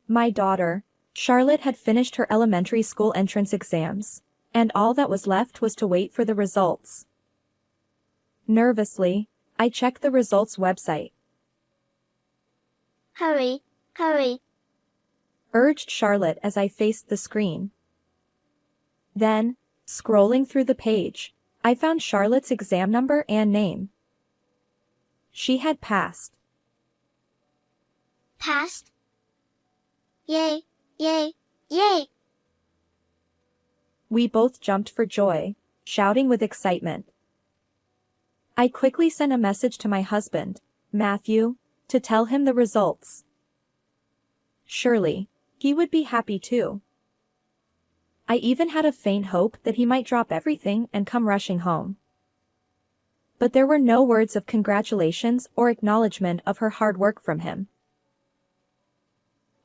My daughter, Charlotte, had finished her elementary school entrance exams, and all that was left was to wait for the results. Nervously, I checked the results website. Hurry, hurry. Urged Charlotte as I faced the screen. Then, scrolling through the page, I found Charlotte's exam number and name. She had passed. Passed? Yay, yay, yay! We both jumped for joy, shouting with excitement. I quickly sent a message to my husband, Matthew, to tell him the results. Surely, he would be happy too. I even had a faint hope that he might drop everything and come rushing home. But there were no words of congratulations or acknowledgement of her hard work from him.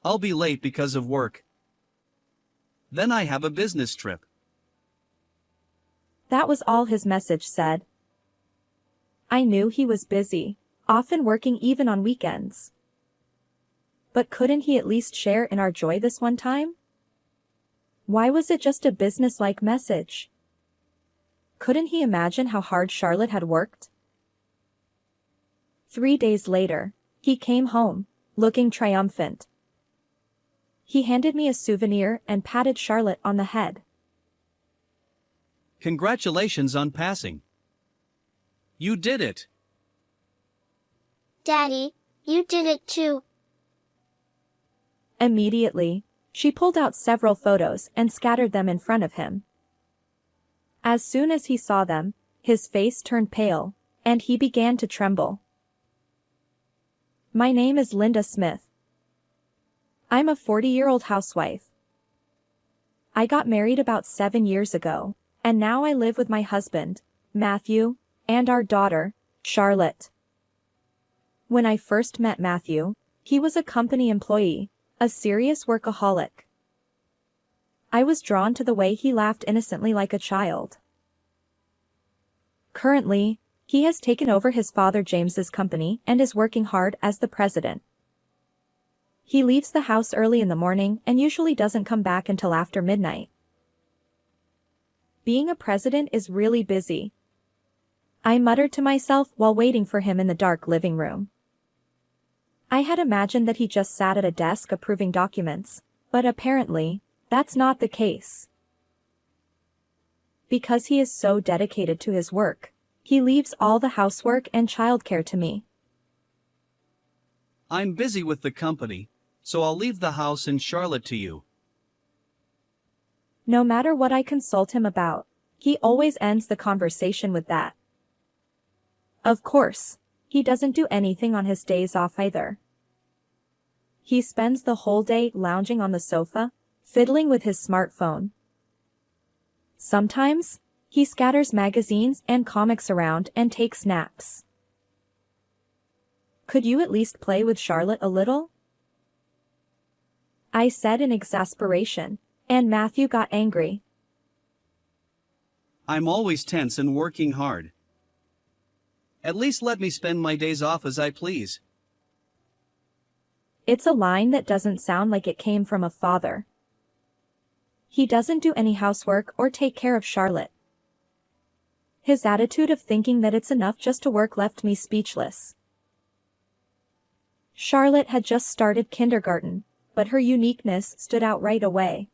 I'll be late because of work. Then I have a business trip. That was all his message said. I knew he was busy, often working even on weekends. But couldn't he at least share in our joy this one time? Why was it just a business-like message? Couldn't he imagine how hard Charlotte had worked? 3 days later, he came home, looking triumphant. He handed me a souvenir and patted Charlotte on the head. Congratulations on passing. You did it. Daddy, you did it too. Immediately, she pulled out several photos and scattered them in front of him. As soon as he saw them, his face turned pale, and he began to tremble. My name is Linda Smith. I'm a 40-year-old housewife. I got married about 7 years ago, and now I live with my husband, Matthew, and our daughter, Charlotte. When I first met Matthew, he was a company employee, a serious workaholic. I was drawn to the way he laughed innocently like a child. Currently, he has taken over his father James's company and is working hard as the president. He leaves the house early in the morning and usually doesn't come back until after midnight. Being a president is really busy. I muttered to myself while waiting for him in the dark living room. I had imagined that he just sat at a desk approving documents, but apparently, that's not the case. Because he is so dedicated to his work, he leaves all the housework and childcare to me. I'm busy with the company, so I'll leave the house and Charlotte to you. No matter what I consult him about, he always ends the conversation with that. Of course, he doesn't do anything on his days off either. He spends the whole day lounging on the sofa, fiddling with his smartphone. Sometimes, he scatters magazines and comics around and takes naps. Could you at least play with Charlotte a little? I said in exasperation, and Matthew got angry. I'm always tense and working hard. At least let me spend my days off as I please. It's a line that doesn't sound like it came from a father. He doesn't do any housework or take care of Charlotte. His attitude of thinking that it's enough just to work left me speechless. Charlotte had just started kindergarten, but her uniqueness stood out right away.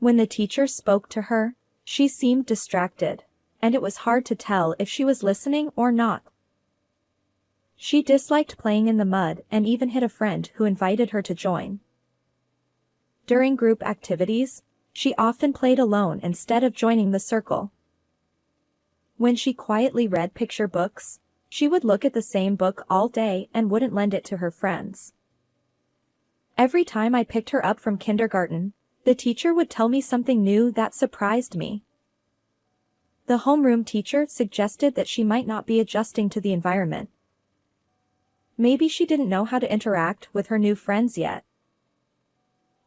When the teacher spoke to her, she seemed distracted, and it was hard to tell if she was listening or not. She disliked playing in the mud and even hit a friend who invited her to join. During group activities, she often played alone instead of joining the circle. When she quietly read picture books, she would look at the same book all day and wouldn't lend it to her friends. Every time I picked her up from kindergarten, the teacher would tell me something new that surprised me. The homeroom teacher suggested that she might not be adjusting to the environment. Maybe she didn't know how to interact with her new friends yet.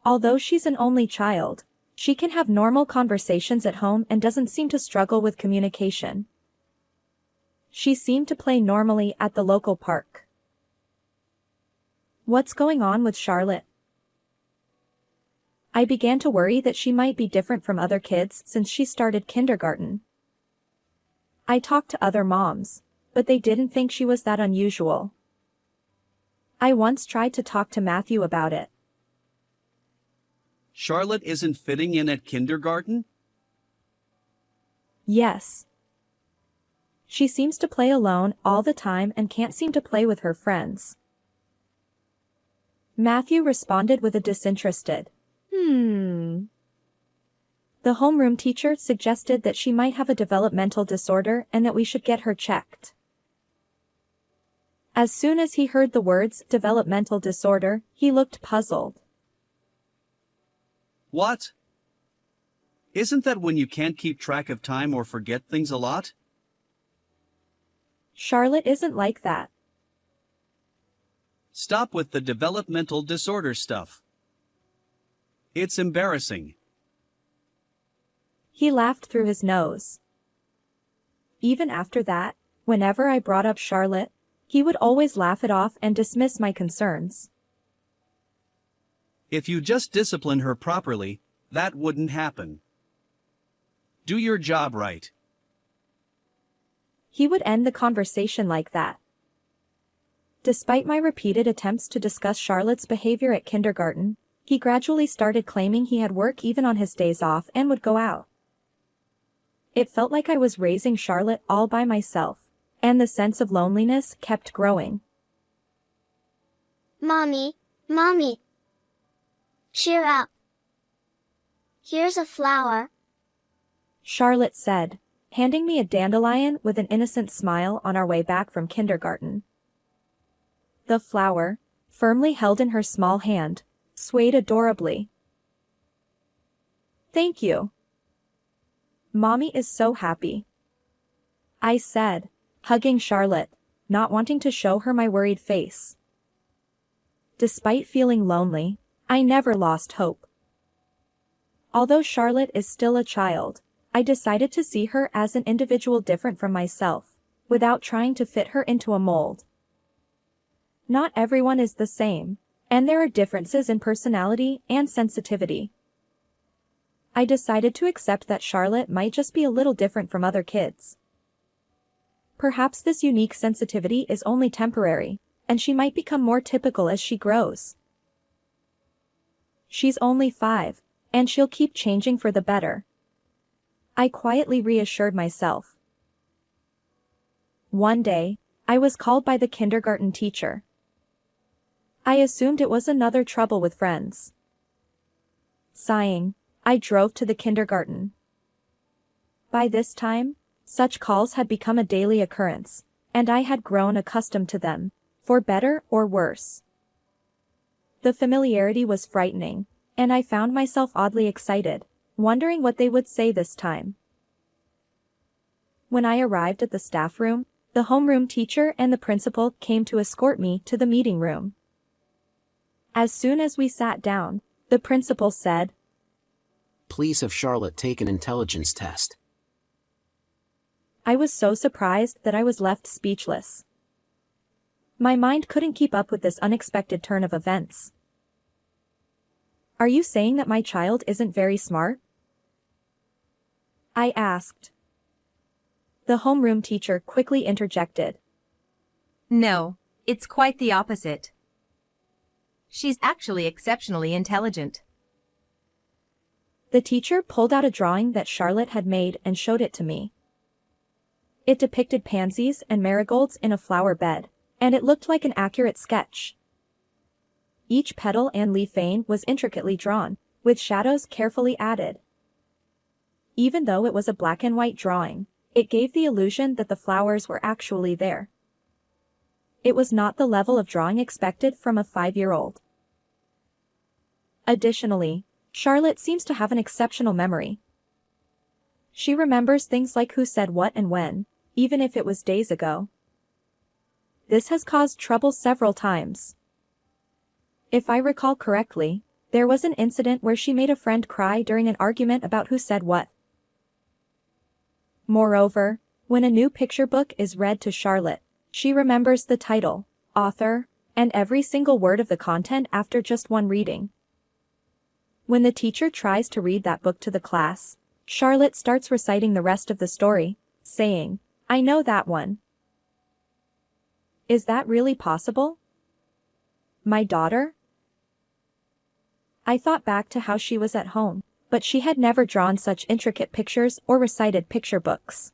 Although she's an only child, she can have normal conversations at home and doesn't seem to struggle with communication. She seemed to play normally at the local park. What's going on with Charlotte? I began to worry that she might be different from other kids since she started kindergarten. I talked to other moms, but they didn't think she was that unusual. I once tried to talk to Matthew about it. Charlotte isn't fitting in at kindergarten? Yes. She seems to play alone all the time and can't seem to play with her friends. Matthew responded with a disinterested, The homeroom teacher suggested that she might have a developmental disorder and that we should get her checked. As soon as he heard the words developmental disorder, he looked puzzled. What? Isn't that when you can't keep track of time or forget things a lot? Charlotte isn't like that. Stop with the developmental disorder stuff. It's embarrassing. He laughed through his nose. Even after that, whenever I brought up Charlotte, he would always laugh it off and dismiss my concerns. If you just discipline her properly, that wouldn't happen. Do your job right. He would end the conversation like that. Despite my repeated attempts to discuss Charlotte's behavior at kindergarten, he gradually started claiming he had work even on his days off and would go out. It felt like I was raising Charlotte all by myself, and the sense of loneliness kept growing. Mommy, Mommy. Cheer up. Here's a flower. Charlotte said, handing me a dandelion with an innocent smile on our way back from kindergarten. The flower, firmly held in her small hand, swayed adorably. Thank you. Mommy is so happy, I said, hugging Charlotte, not wanting to show her my worried face. Despite feeling lonely, I never lost hope. Although Charlotte is still a child, I decided to see her as an individual different from myself, without trying to fit her into a mold. Not everyone is the same, and there are differences in personality and sensitivity. I decided to accept that Charlotte might just be a little different from other kids. Perhaps this unique sensitivity is only temporary, and she might become more typical as she grows. She's only 5, and she'll keep changing for the better, I quietly reassured myself. One day, I was called by the kindergarten teacher. I assumed it was another trouble with friends. Sighing, I drove to the kindergarten. By this time, such calls had become a daily occurrence, and I had grown accustomed to them, for better or worse. The familiarity was frightening, and I found myself oddly excited, wondering what they would say this time. When I arrived at the staff room, the homeroom teacher and the principal came to escort me to the meeting room. As soon as we sat down, the principal said, "Please have Charlotte take an intelligence test." I was so surprised that I was left speechless. My mind couldn't keep up with this unexpected turn of events. Are you saying that my child isn't very smart? I asked. The homeroom teacher quickly interjected. No, it's quite the opposite. She's actually exceptionally intelligent. The teacher pulled out a drawing that Charlotte had made and showed it to me. It depicted pansies and marigolds in a flower bed, and it looked like an accurate sketch. Each petal and leaf vein was intricately drawn, with shadows carefully added. Even though it was a black and white drawing, it gave the illusion that the flowers were actually there. It was not the level of drawing expected from a 5-year-old. Additionally, Charlotte seems to have an exceptional memory. She remembers things like who said what and when, even if it was days ago. This has caused trouble several times. If I recall correctly, there was an incident where she made a friend cry during an argument about who said what. Moreover, when a new picture book is read to Charlotte, she remembers the title, author, and every single word of the content after just one reading. When the teacher tries to read that book to the class, Charlotte starts reciting the rest of the story, saying, "I know that one." Is that really possible? My daughter? I thought back to how she was at home, but she had never drawn such intricate pictures or recited picture books.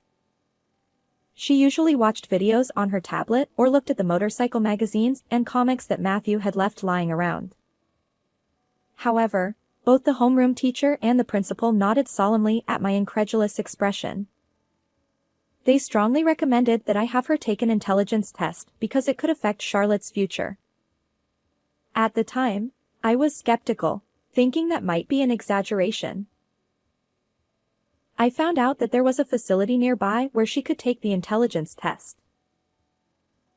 She usually watched videos on her tablet or looked at the motorcycle magazines and comics that Matthew had left lying around. However, both the homeroom teacher and the principal nodded solemnly at my incredulous expression. They strongly recommended that I have her take an intelligence test because it could affect Charlotte's future. At the time, I was skeptical, thinking that might be an exaggeration. I found out that there was a facility nearby where she could take the intelligence test.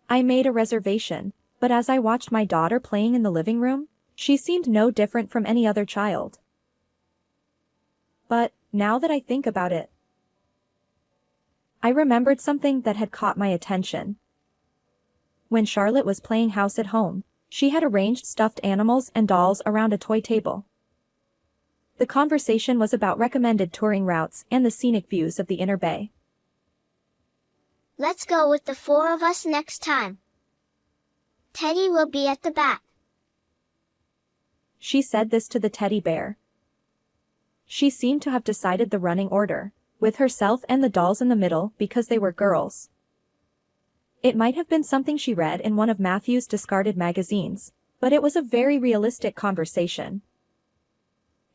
I made a reservation, but as I watched my daughter playing in the living room, she seemed no different from any other child. But, now that I think about it, I remembered something that had caught my attention. When Charlotte was playing house at home, she had arranged stuffed animals and dolls around a toy table. The conversation was about recommended touring routes and the scenic views of the inner bay. Let's go with the 4 of us next time. Teddy will be at the back. She said this to the teddy bear. She seemed to have decided the running order, with herself and the dolls in the middle because they were girls. It might have been something she read in one of Matthew's discarded magazines, but it was a very realistic conversation.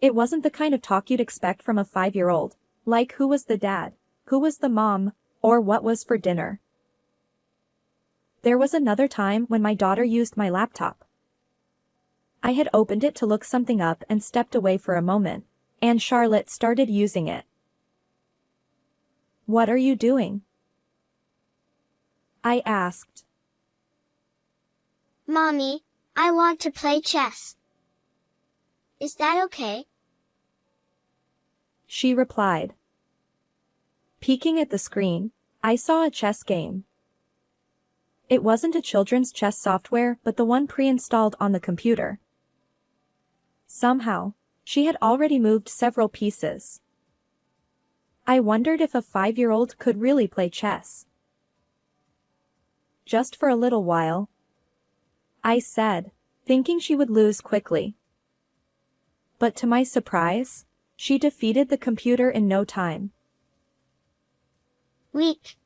It wasn't the kind of talk you'd expect from a 5-year-old, like who was the dad, who was the mom, or what was for dinner. There was another time when my daughter used my laptop. I had opened it to look something up and stepped away for a moment, and Charlotte started using it. "What are you doing?" I asked. Mommy, I want to play chess. Is that okay? She replied. Peeking at the screen, I saw a chess game. It wasn't a children's chess software but the one pre-installed on the computer. Somehow, she had already moved several pieces. I wondered if a 5-year-old could really play chess. "Just for a little while," I said, thinking she would lose quickly. But to my surprise, she defeated the computer in no time. Weak,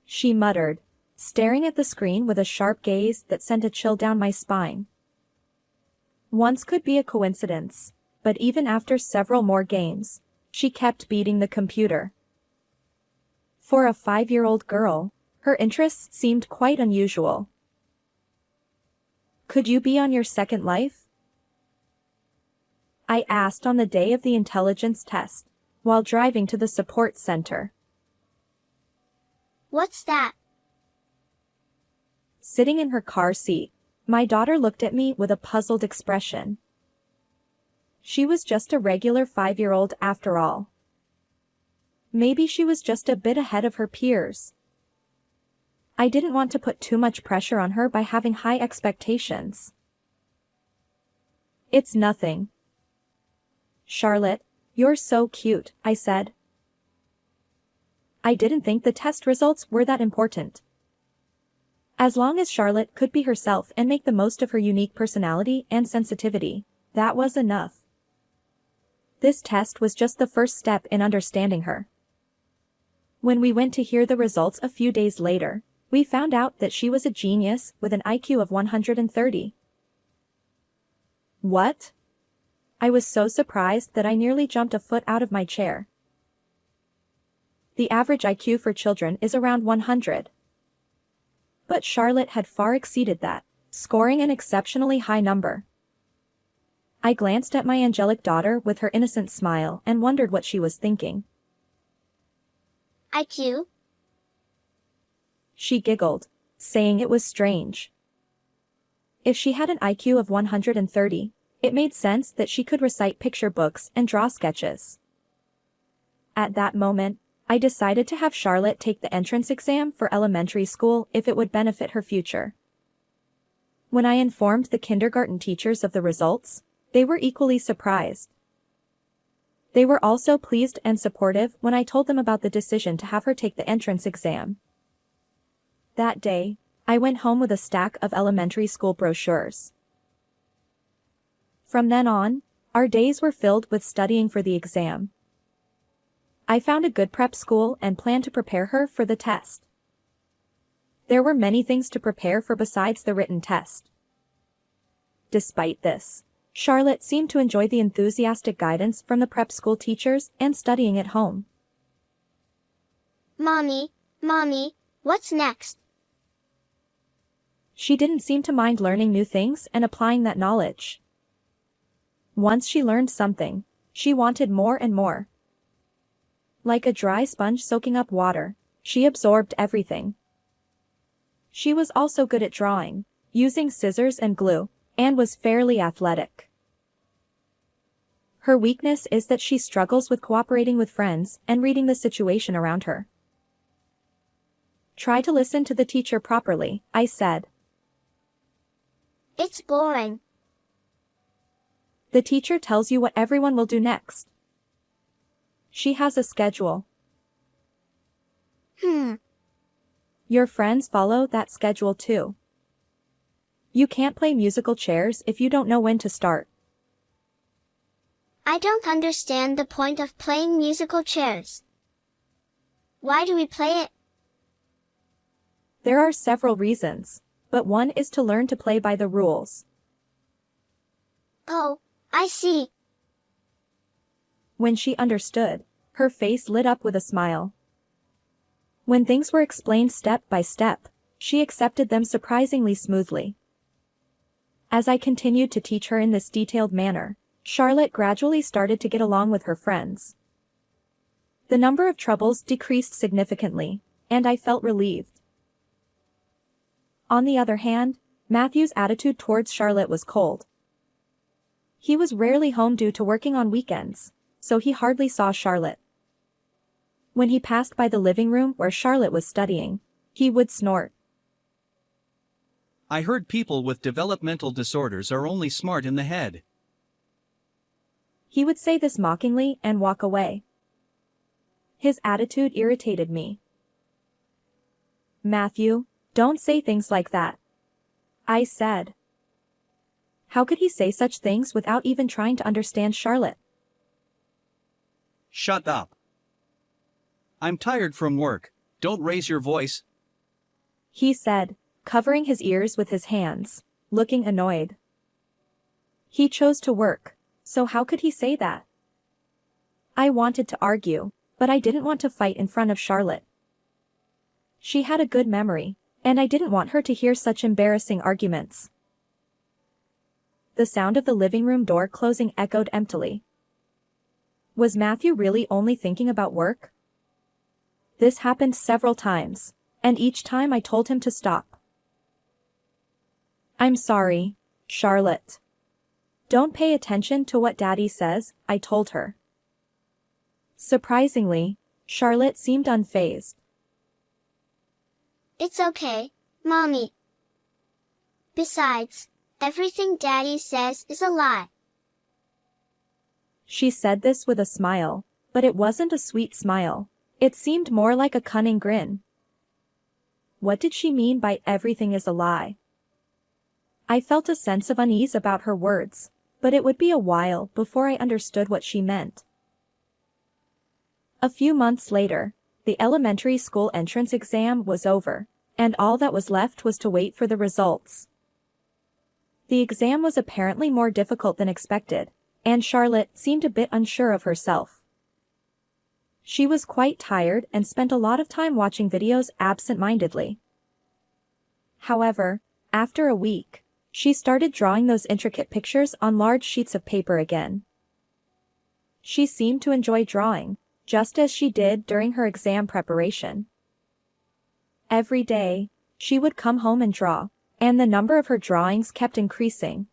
she muttered, staring at the screen with a sharp gaze that sent a chill down my spine. Once could be a coincidence, but even after several more games, she kept beating the computer. For a 5-year-old girl, her interests seemed quite unusual. "Could you be on your second life?" I asked on the day of the intelligence test, while driving to the support center. What's that? Sitting in her car seat, my daughter looked at me with a puzzled expression. She was just a regular 5-year-old after all. Maybe she was just a bit ahead of her peers. I didn't want to put too much pressure on her by having high expectations. "It's nothing." "Charlotte, you're so cute," I said. I didn't think the test results were that important. As long as Charlotte could be herself and make the most of her unique personality and sensitivity, that was enough. This test was just the first step in understanding her. When we went to hear the results a few days later, we found out that she was a genius with an IQ of 130. What? I was so surprised that I nearly jumped a foot out of my chair. The average IQ for children is around 100. But Charlotte had far exceeded that, scoring an exceptionally high number. I glanced at my angelic daughter with her innocent smile and wondered what she was thinking. IQ? She giggled, saying it was strange. If she had an IQ of 130, it made sense that she could recite picture books and draw sketches. At that moment, I decided to have Charlotte take the entrance exam for elementary school if it would benefit her future. When I informed the kindergarten teachers of the results, They were equally surprised. They were also pleased and supportive when I told them about the decision to have her take the entrance exam. That day, I went home with a stack of elementary school brochures. From then on, our days were filled with studying for the exam. I found a good prep school and planned to prepare her for the test. There were many things to prepare for besides the written test. Despite this, Charlotte seemed to enjoy the enthusiastic guidance from the prep school teachers and studying at home. Mommy, what's next? She didn't seem to mind learning new things and applying that knowledge. Once she learned something, she wanted more and more. Like a dry sponge soaking up water, she absorbed everything. She was also good at drawing, using scissors and glue, and was fairly athletic. Her weakness is that she struggles with cooperating with friends and reading the situation around her. Try to listen to the teacher properly, I said. It's boring. The teacher tells you what everyone will do next. She has a schedule. Your friends follow that schedule too. You can't play musical chairs if you don't know when to start. I don't understand the point of playing musical chairs. Why do we play it? There are several reasons, but one is to learn to play by the rules. Oh, I see. When she understood, her face lit up with a smile. When things were explained step by step, she accepted them surprisingly smoothly. As I continued to teach her in this detailed manner, Charlotte gradually started to get along with her friends. The number of troubles decreased significantly, and I felt relieved. On the other hand, Matthew's attitude towards Charlotte was cold. He was rarely home due to working on weekends, so he hardly saw Charlotte. When he passed by the living room where Charlotte was studying, he would snort. I heard people with developmental disorders are only smart in the head. He would say this mockingly and walk away. His attitude irritated me. Matthew, don't say things like that, I said. How could he say such things without even trying to understand Charlotte? Shut up. I'm tired from work, don't raise your voice. He said, covering his ears with his hands, looking annoyed. He chose to work, so how could he say that? I wanted to argue, but I didn't want to fight in front of Charlotte. She had a good memory, and I didn't want her to hear such embarrassing arguments. The sound of the living room door closing echoed emptily. Was Matthew really only thinking about work? This happened several times, and each time I told him to stop. I'm sorry, Charlotte. Don't pay attention to what Daddy says, I told her. Surprisingly, Charlotte seemed unfazed. It's okay, Mommy. Besides, everything Daddy says is a lie. She said this with a smile, but it wasn't a sweet smile. It seemed more like a cunning grin. What did she mean by everything is a lie? I felt a sense of unease about her words, but it would be a while before I understood what she meant. A few months later, the elementary school entrance exam was over, and all that was left was to wait for the results. The exam was apparently more difficult than expected, and Charlotte seemed a bit unsure of herself. She was quite tired and spent a lot of time watching videos absent-mindedly. However, after a week, she started drawing those intricate pictures on large sheets of paper again. She seemed to enjoy drawing, just as she did during her exam preparation. Every day, she would come home and draw, and the number of her drawings kept increasing.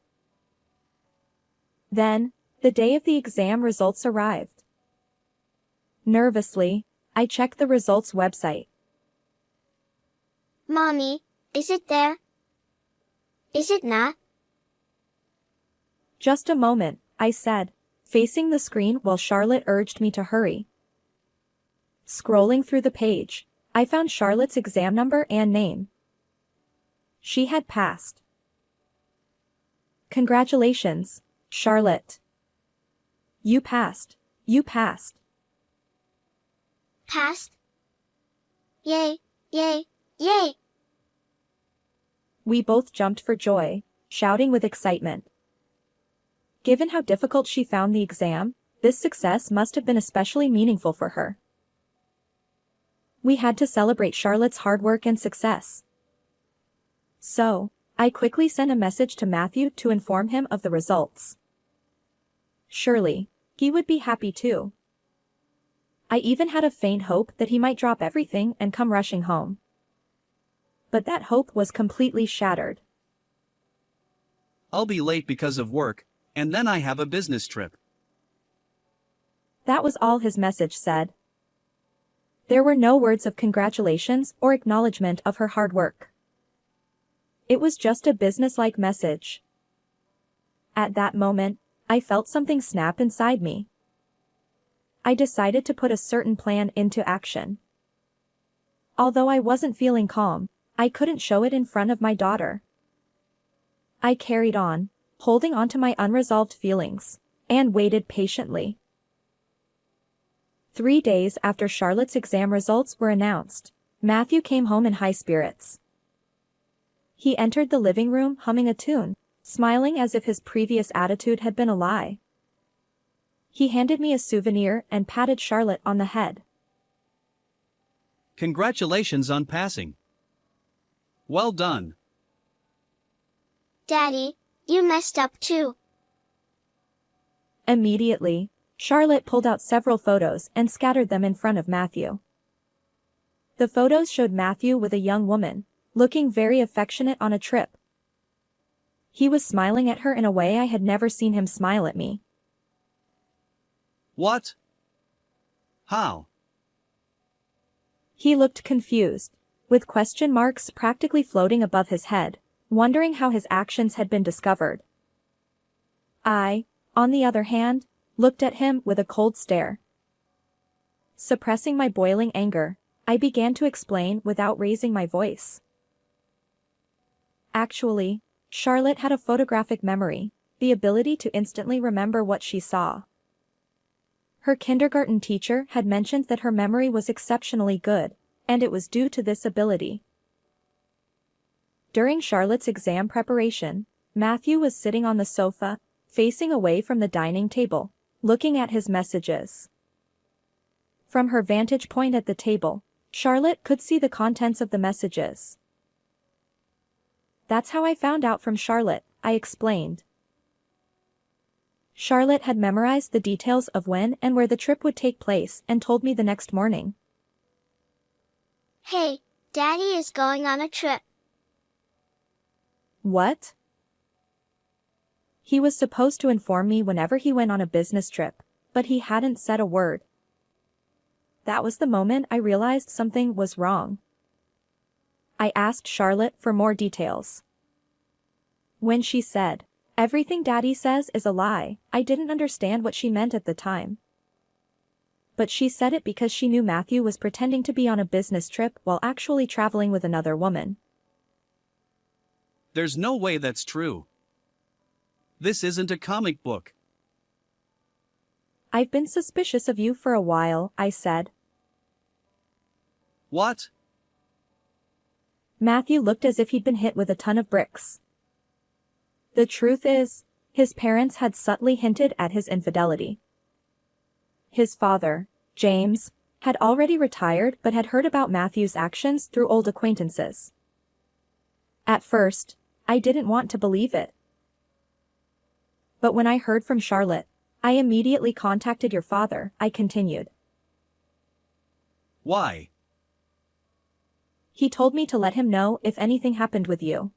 Then, the day of the exam results arrived. Nervously, I checked the results website. Mommy, is it there? Is it not? Just a moment, I said, facing the screen while Charlotte urged me to hurry. Scrolling through the page, I found Charlotte's exam number and name. She had passed. Congratulations, Charlotte. You passed. You passed. Passed? Yay, yay, yay! We both jumped for joy, shouting with excitement. Given how difficult she found the exam, this success must have been especially meaningful for her. We had to celebrate Charlotte's hard work and success. So, I quickly sent a message to Matthew to inform him of the results. Surely, he would be happy too. I even had a faint hope that he might drop everything and come rushing home. But that hope was completely shattered. I'll be late because of work, and then I have a business trip. That was all his message said. There were no words of congratulations or acknowledgement of her hard work. It was just a business-like message. At that moment, I felt something snap inside me. I decided to put a certain plan into action. Although I wasn't feeling calm, I couldn't show it in front of my daughter. I carried on, holding on to my unresolved feelings, and waited patiently. 3 days after Charlotte's exam results were announced, Matthew came home in high spirits. He entered the living room humming a tune, smiling as if his previous attitude had been a lie. He handed me a souvenir and patted Charlotte on the head. Congratulations on passing. Well done. Daddy, you messed up too. Immediately, Charlotte pulled out several photos and scattered them in front of Matthew. The photos showed Matthew with a young woman, looking very affectionate on a trip. He was smiling at her in a way I had never seen him smile at me. What? How? He looked confused, with question marks practically floating above his head, wondering how his actions had been discovered. I, on the other hand, looked at him with a cold stare. Suppressing my boiling anger, I began to explain without raising my voice. Actually, Charlotte had a photographic memory, the ability to instantly remember what she saw. Her kindergarten teacher had mentioned that her memory was exceptionally good, and it was due to this ability. During Charlotte's exam preparation, Matthew was sitting on the sofa, facing away from the dining table, looking at his messages. From her vantage point at the table, Charlotte could see the contents of the messages. That's how I found out from Charlotte, I explained. Charlotte had memorized the details of when and where the trip would take place and told me the next morning. Hey, Daddy is going on a trip. What? He was supposed to inform me whenever he went on a business trip, but he hadn't said a word. That was the moment I realized something was wrong. I asked Charlotte for more details. When she said, "Everything Daddy says is a lie," I didn't understand what she meant at the time. But she said it because she knew Matthew was pretending to be on a business trip while actually traveling with another woman. There's no way that's true. This isn't a comic book. I've been suspicious of you for a while, I said. What? Matthew looked as if he'd been hit with a ton of bricks. The truth is, his parents had subtly hinted at his infidelity. His father, James, had already retired but had heard about Matthew's actions through old acquaintances. At first, I didn't want to believe it. But when I heard from Charlotte, I immediately contacted your father, I continued. Why? He told me to let him know if anything happened with you.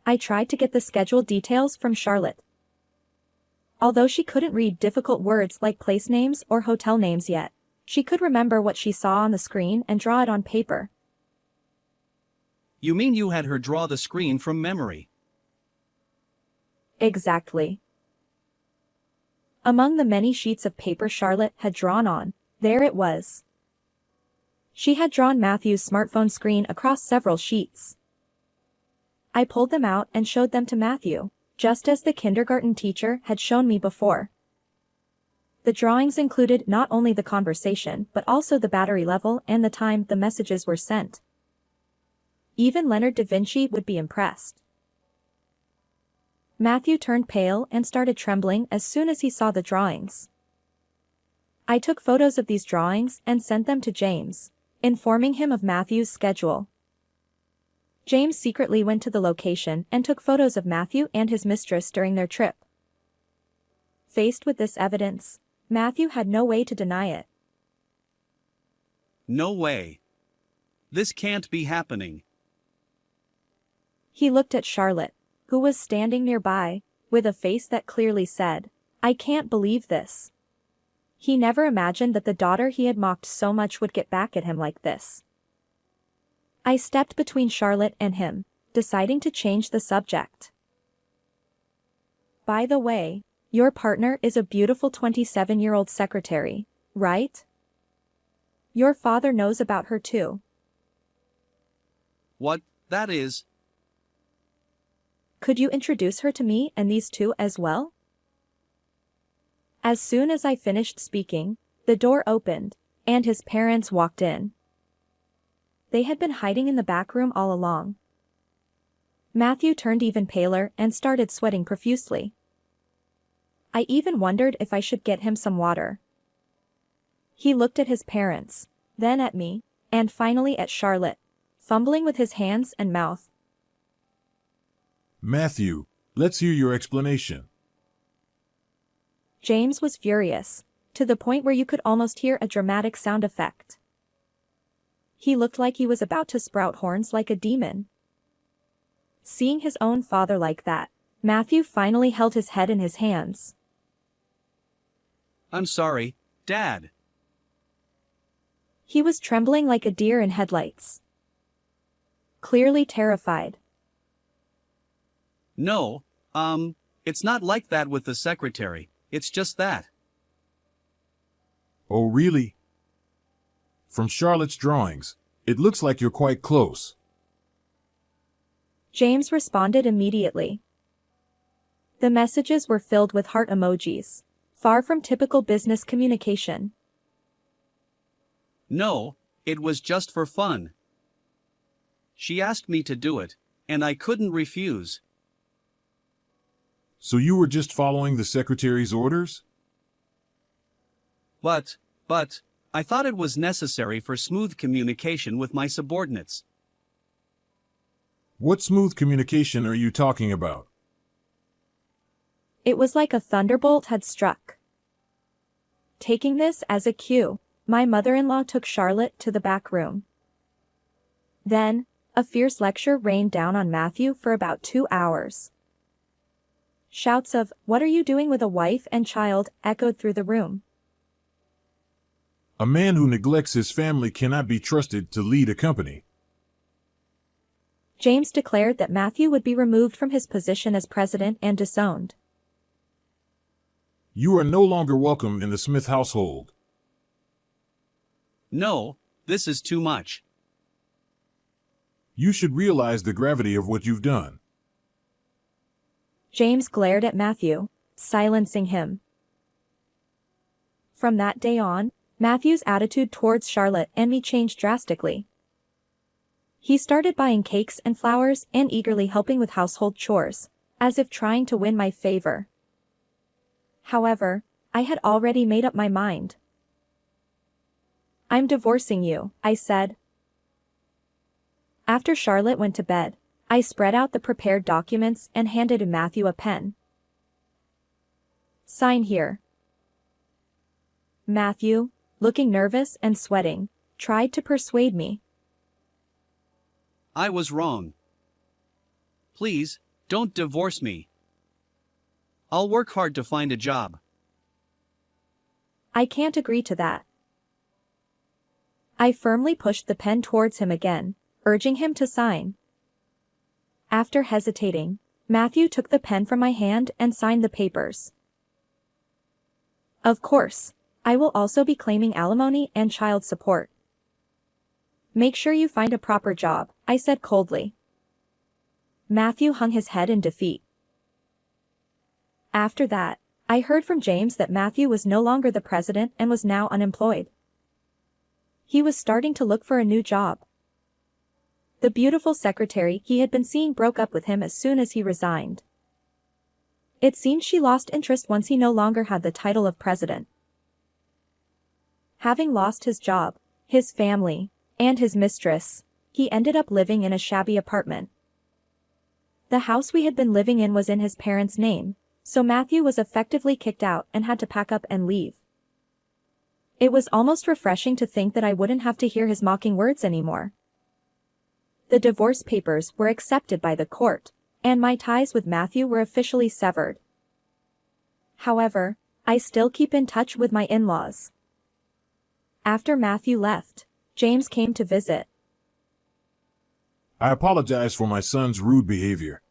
I tried to get the scheduled details from Charlotte. Although she couldn't read difficult words like place names or hotel names yet, she could remember what she saw on the screen and draw it on paper. You mean you had her draw the screen from memory? Exactly. Among the many sheets of paper Charlotte had drawn on, there it was. She had drawn Matthew's smartphone screen across several sheets. I pulled them out and showed them to Matthew, just as the kindergarten teacher had shown me before. The drawings included not only the conversation but also the battery level and the time the messages were sent. Even Leonard da Vinci would be impressed. Matthew turned pale and started trembling as soon as he saw the drawings. I took photos of these drawings and sent them to James, informing him of Matthew's schedule. James secretly went to the location and took photos of Matthew and his mistress during their trip. Faced with this evidence, Matthew had no way to deny it. No way. This can't be happening. He looked at Charlotte, who was standing nearby, with a face that clearly said, "I can't believe this." He never imagined that the daughter he had mocked so much would get back at him like this. I stepped between Charlotte and him, deciding to change the subject. "By the way, your partner is a beautiful 27-year-old secretary, right? Your father knows about her too." What, that is? "Could you introduce her to me and these two as well?" As soon as I finished speaking, the door opened, and his parents walked in. They had been hiding in the back room all along. Matthew turned even paler and started sweating profusely. I even wondered if I should get him some water. He looked at his parents, then at me, and finally at Charlotte, fumbling with his hands and mouth. "Matthew, let's hear your explanation." James was furious, to the point where you could almost hear a dramatic sound effect. He looked like he was about to sprout horns like a demon. Seeing his own father like that, Matthew finally held his head in his hands. I'm sorry, Dad. He was trembling like a deer in headlights. Clearly terrified. No, it's not like that with the secretary, it's just that. "Oh, really? From Charlotte's drawings, it looks like you're quite close." James responded immediately. The messages were filled with heart emojis, far from typical business communication. No, it was just for fun. She asked me to do it, and I couldn't refuse. "So you were just following the secretary's orders?" But, I thought it was necessary for smooth communication with my subordinates. "What smooth communication are you talking about?" It was like a thunderbolt had struck. Taking this as a cue, my mother-in-law took Charlotte to the back room. Then, a fierce lecture rained down on Matthew for about 2 hours. Shouts of, "What are you doing with a wife and child?" echoed through the room. "A man who neglects his family cannot be trusted to lead a company." James declared that Matthew would be removed from his position as president and disowned. "You are no longer welcome in the Smith household." No, this is too much. "You should realize the gravity of what you've done." James glared at Matthew, silencing him. From that day on, Matthew's attitude towards Charlotte and me changed drastically. He started buying cakes and flowers and eagerly helping with household chores, as if trying to win my favor. However, I had already made up my mind. "I'm divorcing you," I said. After Charlotte went to bed, I spread out the prepared documents and handed Matthew a pen. "Sign here." Matthew, looking nervous and sweating, tried to persuade me. I was wrong. Please, don't divorce me. I'll work hard to find a job. "I can't agree to that." I firmly pushed the pen towards him again, urging him to sign. After hesitating, Matthew took the pen from my hand and signed the papers. Of course, I will also be claiming alimony and child support. Make sure you find a proper job, I said coldly. Matthew hung his head in defeat. After that, I heard from James that Matthew was no longer the president and was now unemployed. He was starting to look for a new job. The beautiful secretary he had been seeing broke up with him as soon as he resigned. It seemed she lost interest once he no longer had the title of president. Having lost his job, his family, and his mistress, he ended up living in a shabby apartment. The house we had been living in was in his parents' name, so Matthew was effectively kicked out and had to pack up and leave. It was almost refreshing to think that I wouldn't have to hear his mocking words anymore. The divorce papers were accepted by the court, and my ties with Matthew were officially severed. However, I still keep in touch with my in-laws. After Matthew left, James came to visit. I apologize for my son's rude behavior.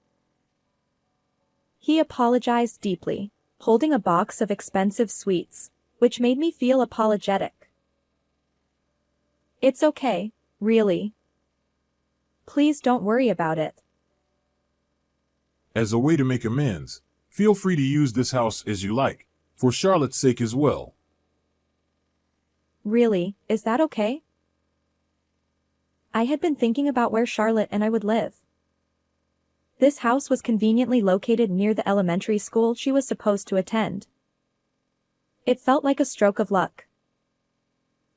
He apologized deeply, holding a box of expensive sweets, which made me feel apologetic. It's okay, really. Please don't worry about it. As a way to make amends, feel free to use this house as you like, for Charlotte's sake as well. Really, is that okay? I had been thinking about where Charlotte and I would live. This house was conveniently located near the elementary school she was supposed to attend. It felt like a stroke of luck.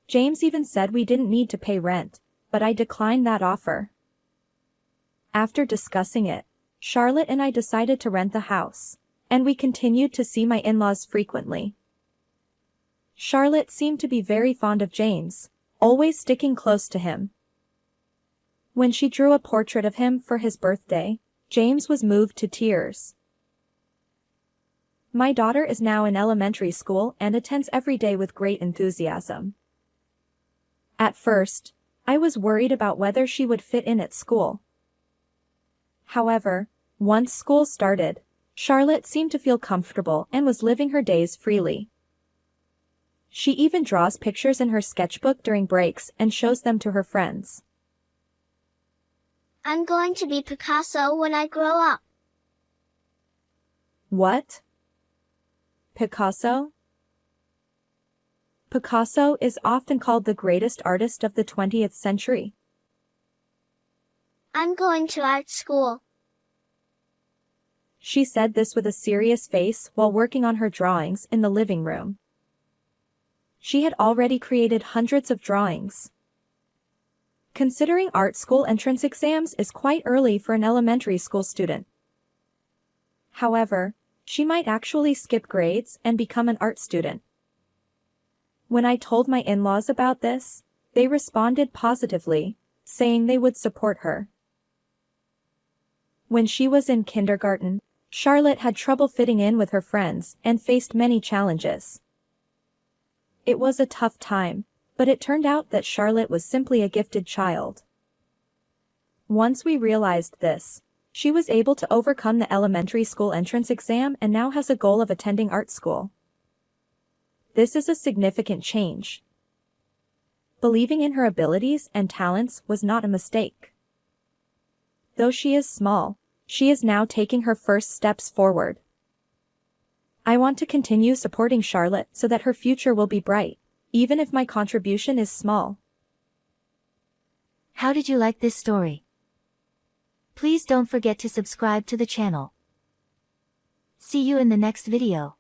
James even said we didn't need to pay rent, but I declined that offer. After discussing it, Charlotte and I decided to rent the house, and we continued to see my in-laws frequently. Charlotte seemed to be very fond of James, always sticking close to him. When she drew a portrait of him for his birthday, James was moved to tears. My daughter is now in elementary school and attends every day with great enthusiasm. At first, I was worried about whether she would fit in at school. However, once school started, Charlotte seemed to feel comfortable and was living her days freely. She even draws pictures in her sketchbook during breaks and shows them to her friends. I'm going to be Picasso when I grow up. What? Picasso? Picasso is often called the greatest artist of the 20th century. I'm going to art school. She said this with a serious face while working on her drawings in the living room. She had already created hundreds of drawings. Considering art school entrance exams is quite early for an elementary school student. However, she might actually skip grades and become an art student. When I told my in-laws about this, they responded positively, saying they would support her. When she was in kindergarten, Charlotte had trouble fitting in with her friends and faced many challenges. It was a tough time, but it turned out that Charlotte was simply a gifted child. Once we realized this, she was able to overcome the elementary school entrance exam and now has a goal of attending art school. This is a significant change. Believing in her abilities and talents was not a mistake. Though she is small, she is now taking her first steps forward. I want to continue supporting Charlotte so that her future will be bright, even if my contribution is small. How did you like this story? Please don't forget to subscribe to the channel. See you in the next video.